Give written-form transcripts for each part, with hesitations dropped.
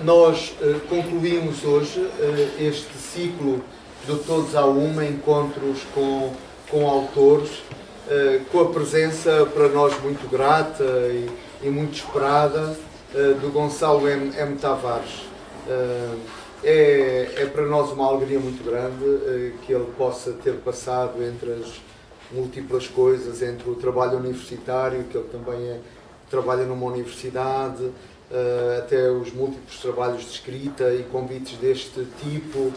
Nós concluímos hoje este ciclo de Todos à Uma, encontros com autores, com a presença para nós muito grata e muito esperada do Gonçalo M. Tavares. É para nós uma alegria muito grande que ele possa ter passado entre as múltiplas coisas, entre o trabalho universitário, que ele também trabalha numa universidade, até os múltiplos trabalhos de escrita e convites deste tipo,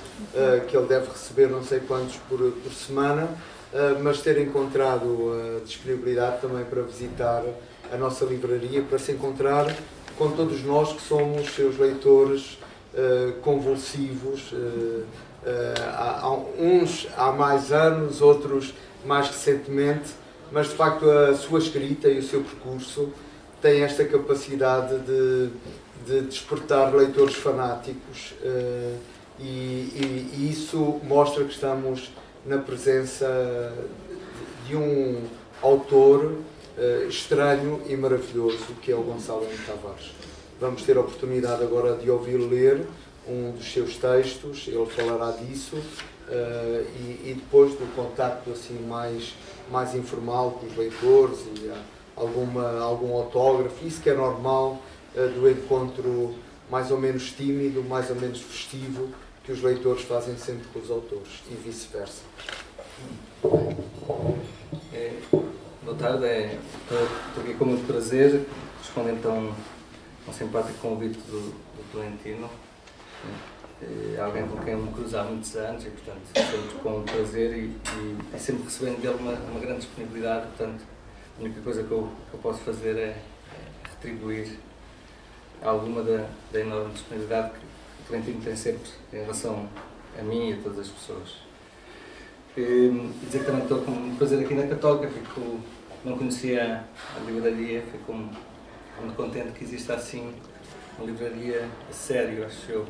que ele deve receber não sei quantos por semana, mas ter encontrado a disponibilidade também para visitar a nossa livraria, para se encontrar com todos nós que somos seus leitores convulsivos, uns há mais anos, outros mais recentemente, mas de facto a sua escrita e o seu percurso tem esta capacidade de despertar leitores fanáticos e isso mostra que estamos na presença de um autor estranho e maravilhoso, que é o Gonçalo M. Tavares. Vamos ter a oportunidade agora de ouvi-lo ler um dos seus textos, ele falará disso, e depois do contacto assim mais informal com os leitores e algum autógrafo, isso que é normal do encontro mais ou menos tímido, mais ou menos festivo, que os leitores fazem sempre com os autores, e vice-versa. Boa tarde, estou aqui com muito prazer, respondo então a um simpático convite do Tolentino, alguém com quem eu me cruzo há muitos anos e, portanto, sempre com prazer e sempre recebendo dele uma grande disponibilidade. Portanto, a única coisa que eu posso fazer é retribuir alguma da enorme disponibilidade que o Tolentino tem sempre em relação a mim e a todas as pessoas. E dizer que também estou com muito prazer aqui na Católica, não conhecia a livraria, fico muito contente que exista assim uma livraria a sério, acho eu,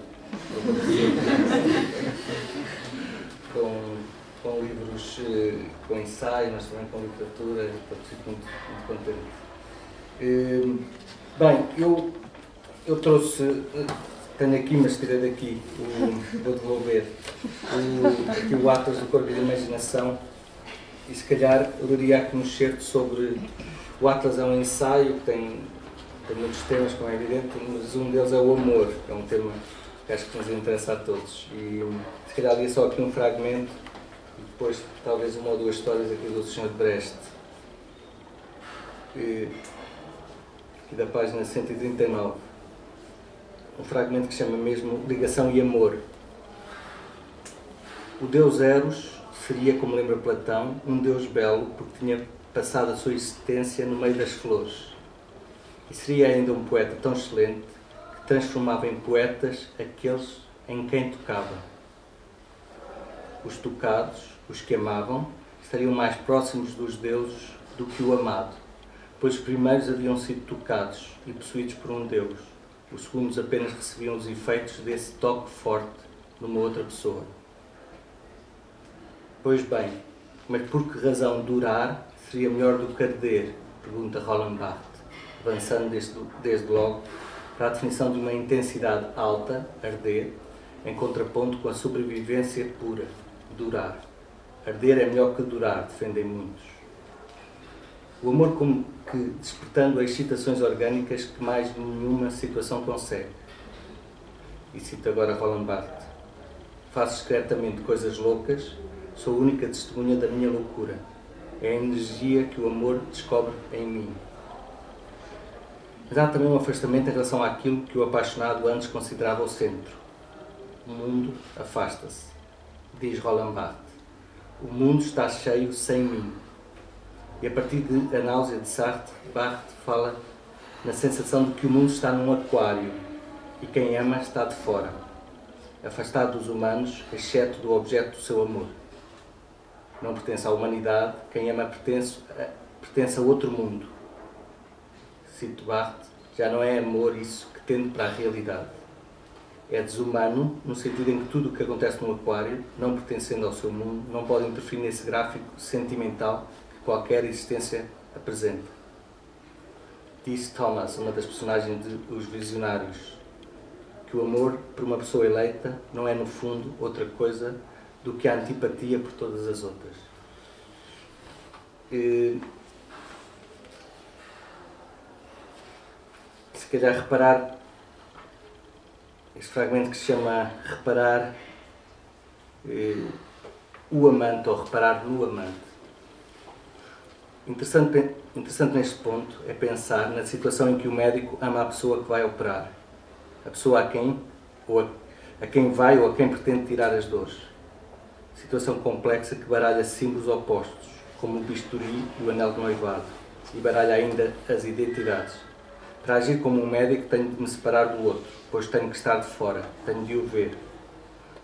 com livros, com ensaio, mas também com literatura, e portanto fico muito contente. Bem, eu trouxe, tenho aqui, mas tirei daqui, vou devolver, aqui o Atlas do Corpo e da Imaginação, e se calhar eu diria aqui um excerto sobre. O Atlas é um ensaio que tem muitos temas, como é evidente, mas um deles é o amor, que é um tema que acho que nos interessa a todos. E se calhar li só aqui um fragmento e depois talvez uma ou duas histórias aqui do Sr. Brecht. Aqui da página 139. Um fragmento que chama mesmo Ligação e Amor. O deus Eros seria, como lembra Platão, um deus belo porque tinha passado a sua existência no meio das flores. E seria ainda um poeta tão excelente que transformava em poetas aqueles em quem tocava. Os tocados, os que amavam, estariam mais próximos dos deuses do que o amado, pois os primeiros haviam sido tocados e possuídos por um deus. Os segundos apenas recebiam os efeitos desse toque forte numa outra pessoa. Pois bem, mas por que razão durar seria melhor do que arder? Pergunta Roland Barthes, avançando desde logo para a definição de uma intensidade alta, arder, em contraponto com a sobrevivência pura, durar. Arder é melhor que durar, defendem muitos. O amor como que despertando excitações orgânicas que mais nenhuma situação consegue. E cito agora Roland Barthes. Faço secretamente coisas loucas, sou a única testemunha da minha loucura. É a energia que o amor descobre em mim. Mas há também um afastamento em relação àquilo que o apaixonado antes considerava o centro. O mundo afasta-se, diz Roland Barthes. O mundo está cheio sem mim. E a partir de A Náusea de Sartre, Barthes fala na sensação de que o mundo está num aquário e quem ama está de fora, afastado dos humanos, exceto do objeto do seu amor. Não pertence à humanidade, quem ama pertence a outro mundo. Cito Barthes, já não é amor isso que tende para a realidade. É desumano, no sentido em que tudo o que acontece no aquário, não pertencendo ao seu mundo, não pode interferir nesse gráfico sentimental que qualquer existência apresenta. Disse Thomas, uma das personagens de Os Visionários. que o amor por uma pessoa eleita não é, no fundo, outra coisa do que a antipatia por todas as outras. Se calhar reparar, este fragmento que se chama reparar o amante, ou reparar no amante. Interessante neste ponto é pensar na situação em que o médico ama a pessoa que vai operar, a pessoa a quem vai ou a quem pretende tirar as dores. Situação complexa que baralha símbolos opostos, como o bisturi e o anel de noivado, e baralha ainda as identidades. Para agir como um médico tenho de me separar do outro, pois tenho que estar de fora, tenho de o ver.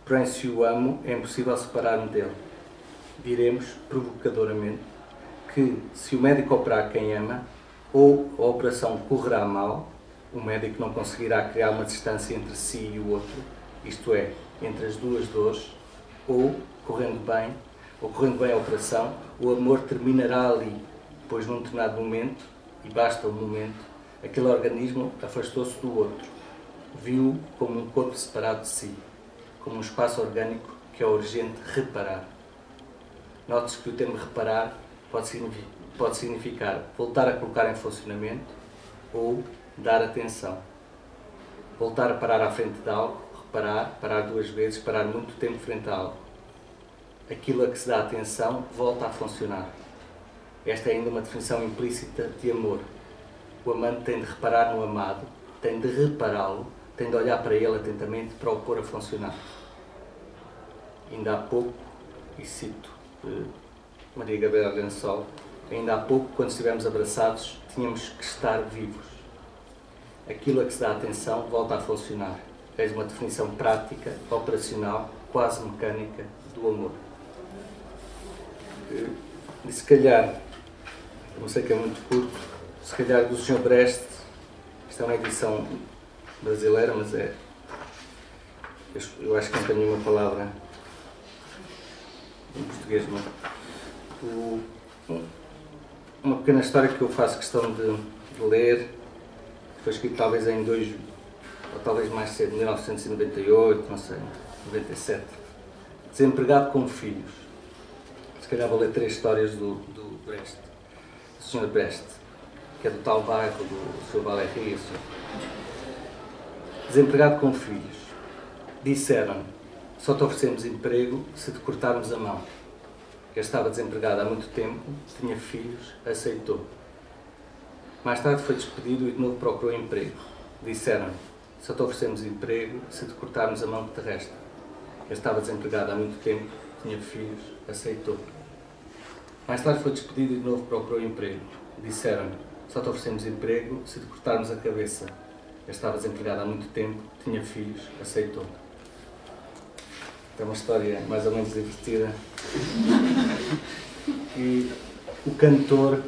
Porém, se o amo, é impossível separar-me dele. Diremos, provocadoramente, que se o médico operar quem ama, ou a operação correrá mal, o médico não conseguirá criar uma distância entre si e o outro, isto é, entre as duas dores, ou, correndo bem a operação, o amor terminará ali, pois num determinado momento, e basta um momento, aquele organismo afastou-se do outro, viu-o como um corpo separado de si, como um espaço orgânico que é urgente reparar. Note-se que o termo reparar pode significar voltar a colocar em funcionamento ou dar atenção. Voltar a parar à frente de algo, reparar, parar duas vezes, parar muito tempo frente a algo. Aquilo a que se dá atenção volta a funcionar. Esta é ainda uma definição implícita de amor. O amante tem de reparar no amado, tem de repará-lo, tem de olhar para ele atentamente para o pôr a funcionar. Ainda há pouco, e cito Maria Gabriela Lençol, ainda há pouco, quando estivemos abraçados, tínhamos que estar vivos. Aquilo a que se dá atenção volta a funcionar. Eis uma definição prática, operacional, quase mecânica do amor. E se calhar, não sei que é muito curto, se calhar do Sr. Brecht, isto é uma edição brasileira, mas eu acho que não tenho nenhuma palavra em português, não. Uma pequena história que eu faço questão de ler, que foi escrito talvez em ou talvez mais cedo, 1998, não sei, 97. Desempregado com filhos. Se calhar vou ler 3 histórias do Brecht, do Sr. Brecht, que é do tal bairro do Sr. Valéry. Desempregado com filhos. Disseram-me, só te oferecemos emprego se te cortarmos a mão. Eu estava desempregado há muito tempo, tinha filhos, aceitou. Mais tarde foi despedido e de novo procurou emprego. Disseram-me, só te oferecemos emprego se te cortarmos a mão que te resta. Eu estava desempregado há muito tempo, tinha filhos, aceitou. Mais tarde foi despedido e de novo procurou emprego. Disseram-me, só te oferecemos emprego se te cortarmos a cabeça. Eu estava desempregado há muito tempo, tinha filhos, aceitou. É uma história mais ou menos divertida. E o cantor,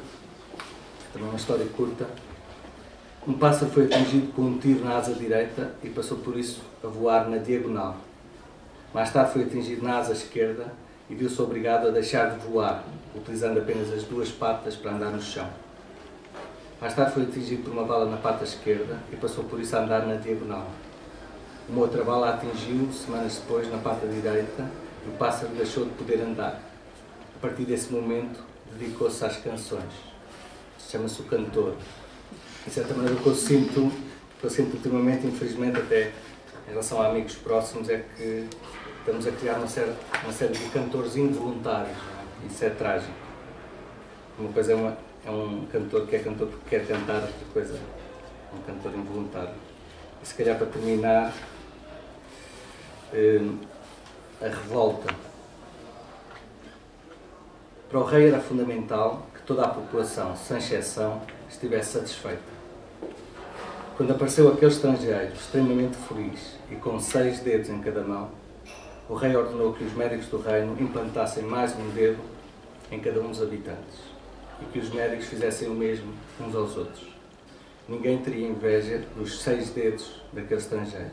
também uma história curta, um pássaro foi atingido com um tiro na asa direita e passou por isso a voar na diagonal. Mais tarde foi atingido na asa esquerda e viu-se obrigado a deixar de voar, utilizando apenas as 2 patas para andar no chão. Mais tarde foi atingido por uma bala na pata esquerda e passou por isso a andar na diagonal. Uma outra bala atingiu, semanas depois, na pata direita e o pássaro deixou de poder andar. A partir desse momento, dedicou-se às canções. Chama-se o cantor. De certa maneira, o que eu sinto ultimamente, infelizmente, até em relação a amigos próximos, é que estamos a criar uma série de cantores involuntários. Não é? Isso é trágico. Uma coisa é um cantor que é cantor porque quer cantar, outra coisa é um cantor involuntário. E se calhar para terminar, a revolta. Para o rei era fundamental que toda a população, sem exceção, estivesse satisfeita. Quando apareceu aquele estrangeiro, extremamente feliz e com 6 dedos em cada mão, o rei ordenou que os médicos do reino implantassem mais um dedo em cada um dos habitantes e que os médicos fizessem o mesmo uns aos outros. Ninguém teria inveja dos 6 dedos daquele estrangeiro.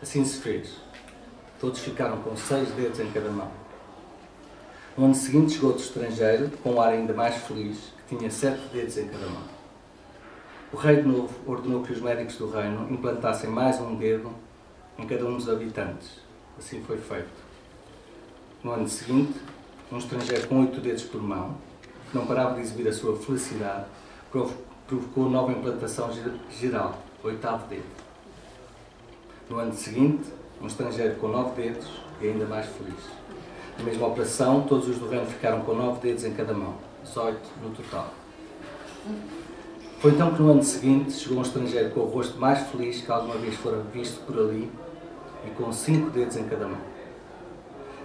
Assim se fez. Todos ficaram com 6 dedos em cada mão. No ano seguinte chegou outro estrangeiro, com um ar ainda mais feliz, que tinha 7 dedos em cada mão. O rei de novo ordenou que os médicos do reino implantassem mais um dedo em cada um dos habitantes. Assim foi feito. No ano seguinte, um estrangeiro com 8 dedos por mão, que não parava de exibir a sua felicidade, provocou nova implantação geral, 8º dedo. No ano seguinte, um estrangeiro com 9 dedos e ainda mais feliz. Na mesma operação, todos os do reino ficaram com 9 dedos em cada mão, 18 no total. Foi então que no ano seguinte chegou um estrangeiro com o rosto mais feliz que alguma vez fora visto por ali e com 5 dedos em cada mão.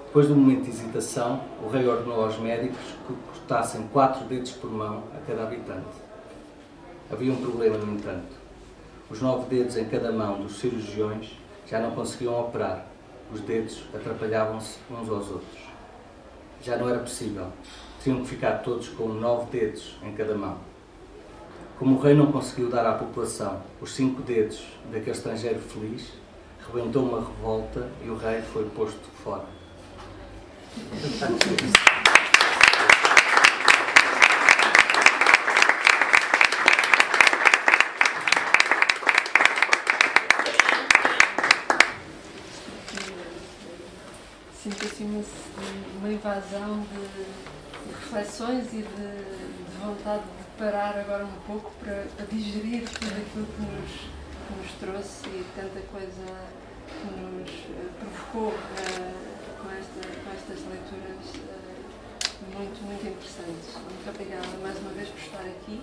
Depois de um momento de hesitação, o rei ordenou aos médicos que cortassem 4 dedos por mão a cada habitante. Havia um problema, no entanto. Os 9 dedos em cada mão dos cirurgiões já não conseguiam operar. Os dedos atrapalhavam-se uns aos outros. Já não era possível. Tinham que ficar todos com 9 dedos em cada mão. Como o rei não conseguiu dar à população os 5 dedos daquele estrangeiro feliz, rebentou uma revolta e o rei foi posto fora. Sinto assim uma invasão de reflexões e de vontade de parar agora um pouco para digerir tudo aquilo que nos trouxe e tanta coisa que nos provocou com estas leituras muito, muito interessantes. Muito obrigada mais uma vez por estar aqui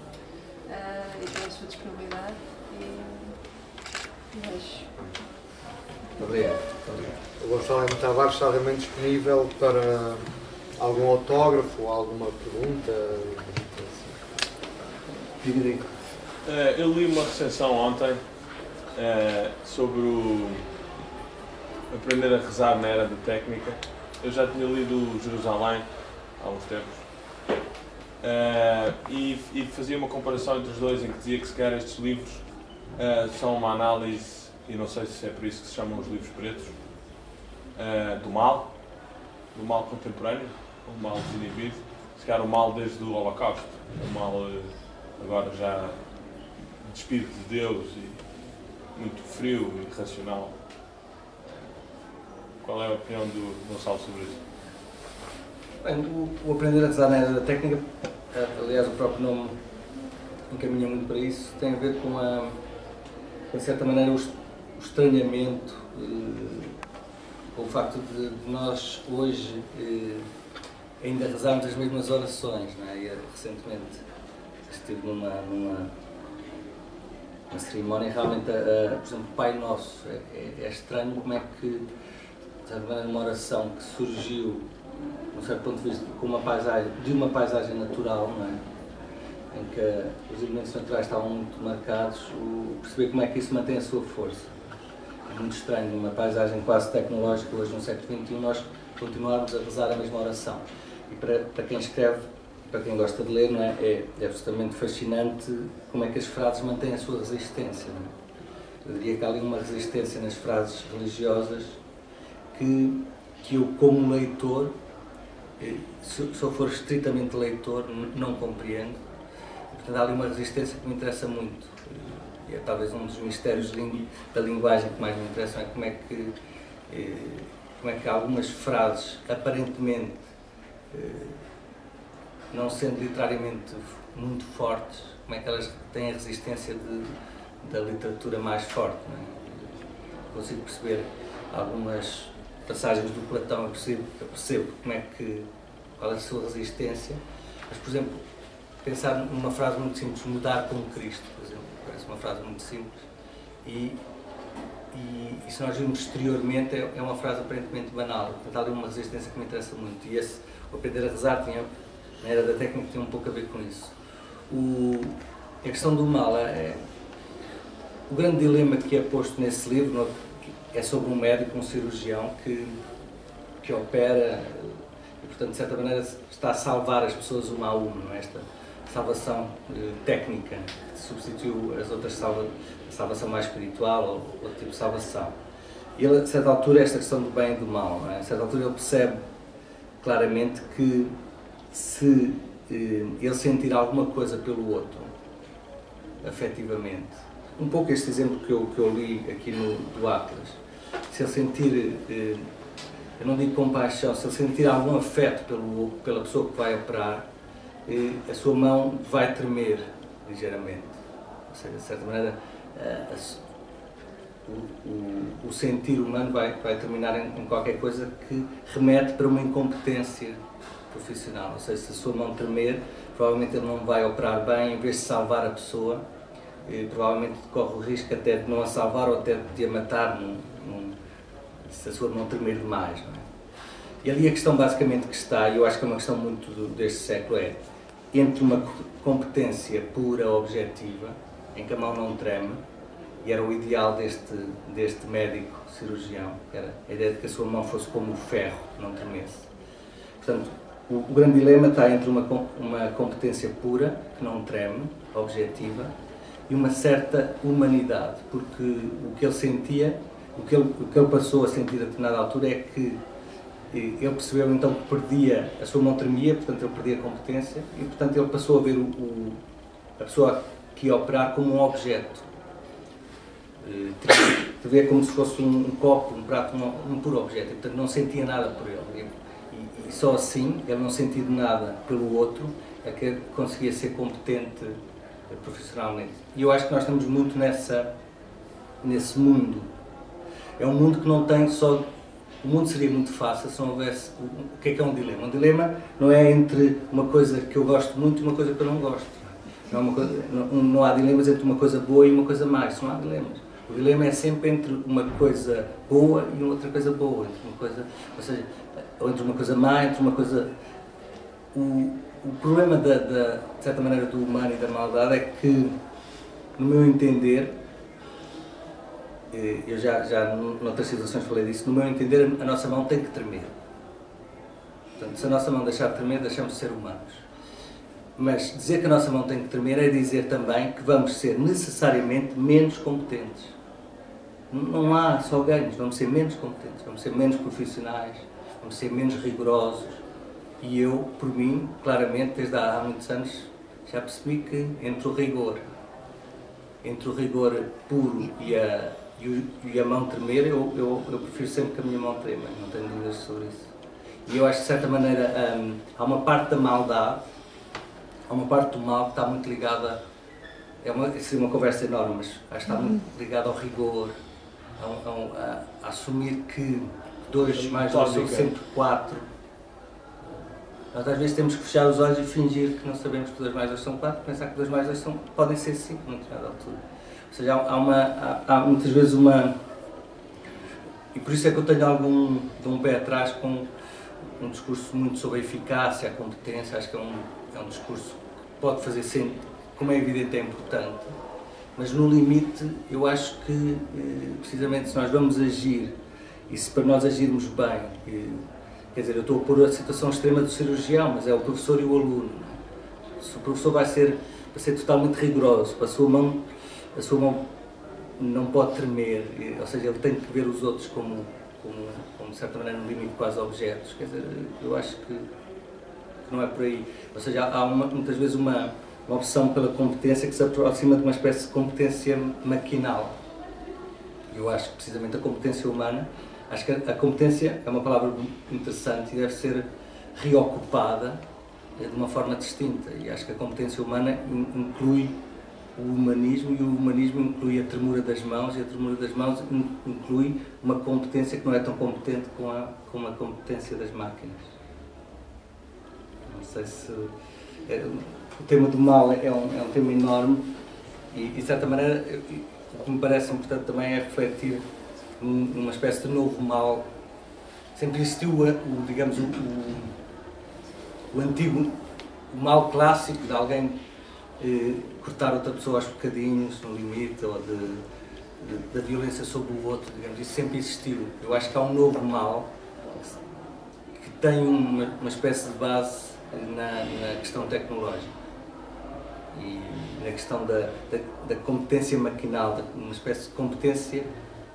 e pela sua disponibilidade e deixo. Muito obrigado. O Gonçalo M. Tavares está realmente disponível para algum autógrafo ou alguma pergunta? Diga. Eu li uma recensão ontem sobre o aprender a rezar na era da técnica. Eu já tinha lido Jerusalém há uns tempos e fazia uma comparação entre os dois, em que dizia que se calhar estes livros são uma análise, e não sei se é por isso que se chamam os livros pretos, do mal contemporâneo, o mal desinibido, se calhar o mal desde o Holocausto, o mal agora já despido de Deus e muito frio e irracional. Qual é a opinião do Gonçalo sobre isso? Bem, o aprender a rezar na era da técnica, aliás o próprio nome encaminha muito para isso, tem a ver com de certa maneira o estranhamento, com o facto de nós hoje ainda rezarmos as mesmas orações, não é? E recentemente estive numa cerimónia, realmente, por exemplo, Pai Nosso, é estranho como é que, de certa maneira, uma oração que surgiu, de um certo ponto de vista, com uma paisagem natural, não é? Em que os elementos naturais estavam muito marcados, perceber como é que isso mantém a sua força. É muito estranho, numa paisagem quase tecnológica, hoje no século XXI, nós continuarmos a rezar a mesma oração. E para quem escreve, para quem gosta de ler, não é? É absolutamente fascinante como é que as frases mantêm a sua resistência. Não é? Eu diria que há ali uma resistência nas frases religiosas que eu, como leitor, se eu for estritamente leitor, não compreendo. Portanto, há ali uma resistência que me interessa muito. E é talvez um dos mistérios da linguagem que mais me interessam, é como é que algumas frases, aparentemente, não sendo literariamente muito fortes, como é que elas têm a resistência da literatura mais forte. Não é? Consigo perceber algumas passagens do Platão, eu percebo qual é a sua resistência, mas, por exemplo, pensar numa frase muito simples, mudar como Cristo, por exemplo, parece uma frase muito simples, e se nós virmos exteriormente é uma frase aparentemente banal. Portanto, há ali uma resistência que me interessa muito, e o aprender a rezar na era da técnica tinha um pouco a ver com isso. A questão do mal, o grande dilema que é posto nesse livro é sobre um médico, um cirurgião que opera e, portanto, de certa maneira está a salvar as pessoas uma a uma, não é? Esta salvação técnica que substituiu as outras salvação mais espiritual ou outro tipo de salvação. E ele, a certa altura, esta questão do bem e do mal, não é? A certa altura ele percebe claramente que se ele sentir alguma coisa pelo outro, afetivamente, um pouco este exemplo que eu li aqui do Atlas, se ele sentir, eu não digo compaixão, se ele sentir algum afeto pela pessoa que vai operar, a sua mão vai tremer ligeiramente. Ou seja, de certa maneira, o sentir humano vai terminar em qualquer coisa que remete para uma incompetência profissional. Ou seja, se a sua mão tremer, provavelmente ele não vai operar bem, em vez de salvar a pessoa, provavelmente corre o risco até de não a salvar ou até de a matar se a sua mão tremer demais. Não é? E ali a questão basicamente que está, e eu acho que é uma questão muito deste século, é entre uma competência pura, objetiva, em que a mão não treme, e era o ideal deste médico cirurgião, que era a ideia de que a sua mão fosse como o ferro, que não tremesse. Portanto, o grande dilema está entre uma competência pura, que não treme, objetiva, e uma certa humanidade, porque o que ele sentia, o que ele passou a sentir a determinada altura é que ele percebeu então que perdia, a sua mão tremia, portanto ele perdia a competência, e portanto ele passou a ver a pessoa que ia operar como um objeto. De ver como se fosse um copo, um prato, um puro objeto, e portanto não sentia nada por ele. E só assim, ele não sentindo nada pelo outro, é que conseguia ser competente profissionalmente. E eu acho que nós estamos muito nesse mundo. É um mundo que não tem só... O mundo seria muito fácil se não houvesse... O que é um dilema? Um dilema não é entre uma coisa que eu gosto muito e uma coisa que eu não gosto. Não há dilemas entre uma coisa boa e uma coisa má. Isso não há dilemas. O dilema é sempre entre uma coisa boa e outra coisa boa. Ou seja, entre uma coisa má, entre uma coisa... O problema, de certa maneira, do humano e da maldade é que, no meu entender, eu já noutras situações falei disso, no meu entender a nossa mão tem que tremer. Portanto, se a nossa mão deixar de tremer, deixamos de ser humanos. Mas dizer que a nossa mão tem que tremer é dizer também que vamos ser necessariamente menos competentes. Não há só ganhos, vamos ser menos competentes, vamos ser menos profissionais, vamos ser menos rigorosos. E eu, por mim, claramente, desde há muitos anos, já percebi que entre o rigor puro e a mão tremer, eu prefiro sempre que a minha mão trema, não tenho dúvidas sobre isso. E eu acho que, de certa maneira, há uma parte da maldade, há uma parte do mal que está muito ligada, seria uma conversa enorme, mas acho que está muito ligada ao rigor, a assumir que 2 mais 2 são sempre 4. Nós às vezes temos que fechar os olhos e fingir que não sabemos que 2 mais 2 são 4, pensar que 2 mais 2 podem ser 5 numa determinada altura. Ou seja, há muitas vezes uma... E por isso é que eu tenho algum de um pé atrás com um discurso muito sobre a eficácia, a competência. Acho que é um discurso que pode fazer sempre, como é evidente, é importante. Mas no limite, eu acho que, precisamente, se nós vamos agir, e se para nós agirmos bem, quer dizer, eu estou a pôr a situação extrema do cirurgião, mas é o professor e o aluno. Se o professor vai ser totalmente rigoroso, a sua mão não pode tremer, ou seja, ele tem que ver os outros como de certa maneira, no limite, quase objetos. Quer dizer, eu acho que não é por aí. Ou seja, há muitas vezes uma opção pela competência que se aproxima de uma espécie de competência maquinal. Eu acho que precisamente a competência humana, acho que a competência é uma palavra interessante e deve ser reocupada de uma forma distinta. E acho que a competência humana inclui o humanismo, e o humanismo inclui a ternura das mãos, e a ternura das mãos inclui uma competência que não é tão competente como a competência das máquinas. Não sei se... o tema do mal é um tema enorme e, de certa maneira, o que me parece importante também é refletir numa espécie de novo mal. Sempre existiu, digamos, o antigo, o mal clássico de alguém cortar outra pessoa aos bocadinhos, no limite, ou da violência sobre o outro, digamos, isso sempre existiu. Eu acho que há um novo mal que tem uma espécie de base na questão tecnológica e na questão da competência maquinal, uma espécie de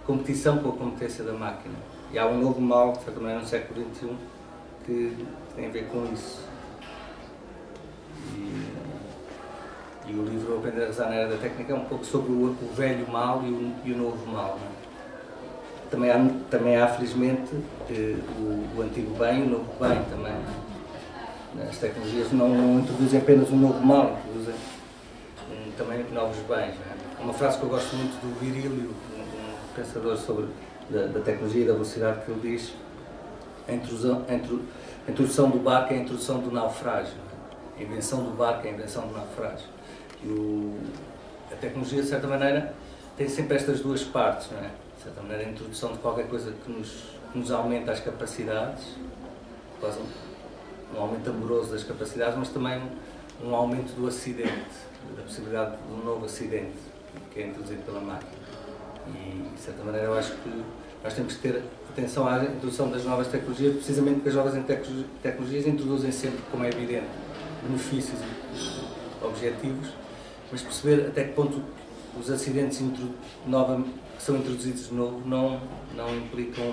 competição com a competência da máquina. E há um novo mal, de certa maneira, no século XXI, que tem a ver com isso. E o livro Aprender a Rezar na Era da Técnica é um pouco sobre o velho mal e o novo mal. Não é? também há felizmente, o antigo bem e o novo bem também. As tecnologias não introduzem apenas um novo mal, introduzem também novos bens. Há uma frase que eu gosto muito do Virílio, um pensador sobre da tecnologia e da velocidade, que ele diz: a introdução do barco é a introdução do naufrágio, a invenção do barco é a invenção do naufrágio. A tecnologia, de certa maneira, tem sempre estas duas partes, não é? De certa maneira, a introdução de qualquer coisa que nos aumenta as capacidades, quase um aumento amoroso das capacidades, mas também um aumento do acidente, da possibilidade de um novo acidente que é introduzido pela máquina. E, de certa maneira, eu acho que nós temos que ter atenção à introdução das novas tecnologias, precisamente porque as novas tecnologias introduzem sempre, como é evidente, benefícios e objetivos, mas perceber até que ponto os acidentes que são introduzidos de novo não implicam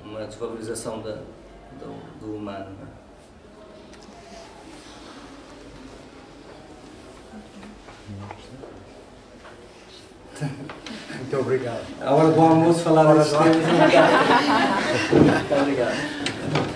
uma desvalorização do humano. Não é? Muito obrigado. A hora do almoço falar destes temas. Muito obrigado.